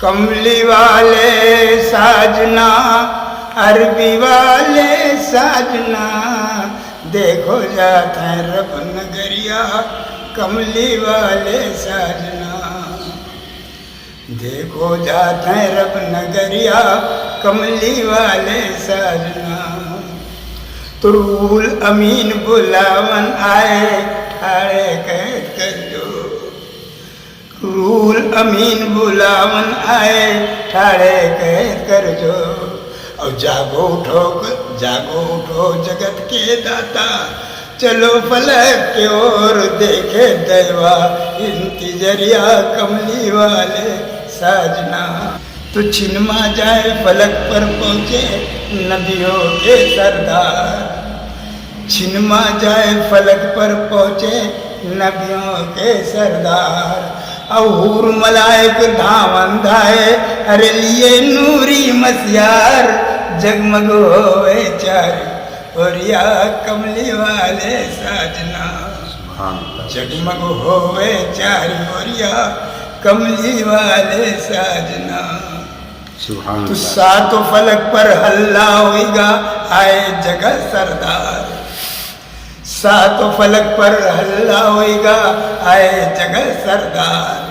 کملی والے ساجنا عربی والے ساجنا دیکھو جاتا ہے رب نگریا کملی والے ساجنا دیکھو جاتا ہے رب نگریا کملی والے ساجنا تو روح الامین بلاون آئے ٹھاڑے قید کر جو روح الامین بلاون آئے ٹھاڑے قید کر جو اور جاگو اٹھو جگت کے داتا چلو فلک کے اور دیکھے دیوا انتظریہ کملی والے ساجنا تو چھنما جائے فلک پر پہنچے نبیوں کے سردار چھنما جائے فلک پر پہنچے نبیوں کے سردار اور حور ملائک دھاون دھائے ارے لیے نوری مسیار جگمگ ہوئے چاری اور یا کملی والے ساجنا جگمگ ہوئے چاری اور یا کملی والے ساجنا تو ساتوں فلک پر ہلا ہوئے گا آئے جگہ سردار ساتوں فلک پر ہلا ہوئے گا آئے جگہ سردار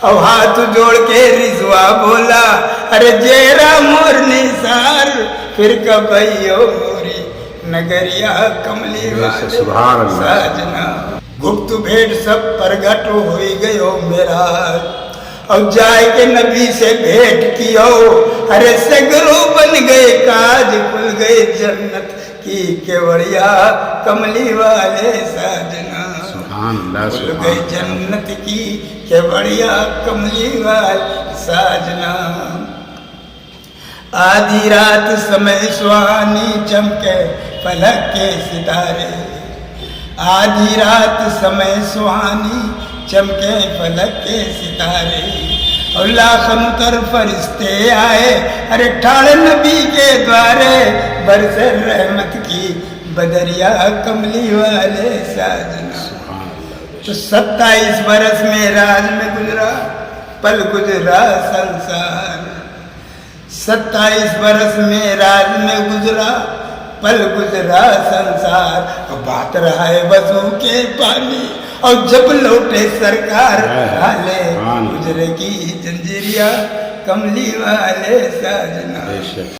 اور ہاتھ جوڑ کے رضوا بولا ارے جیرا مور نثار پھر کبھئیو موری نگریا کملی والے ساجنا گپت بھیٹ سب پرگٹ ہوئی گئیو میرا اور جائے کے نبی سے بھیٹ کیو ارے سگرو بن گئے کاج کھل گئے جنت کی کیوڑیا کملی والے ساجنا کھل گئے جنت کی کیوڑیا کملی والے ساجنا آدھی رات سمے سوانی چمکے فلک کے ستارے آدھی رات سمے سوانی چمکے فلک کے ستارے اور لاکھوں تر فرشتے آئے ارے ٹھاڑ نبی کے دوارے برس رحمت کی بدریا کملی والے ساجنا تو 27 برس معراج میں گزرا پل گزرا سنسار 27 برس معراج میں گزرا پل گزرا سنسار اور بات رہا ہے وضو کے پانی اور جب لوٹے سرکار حالے گزرے کی زنجیریا کملی والے ساجنا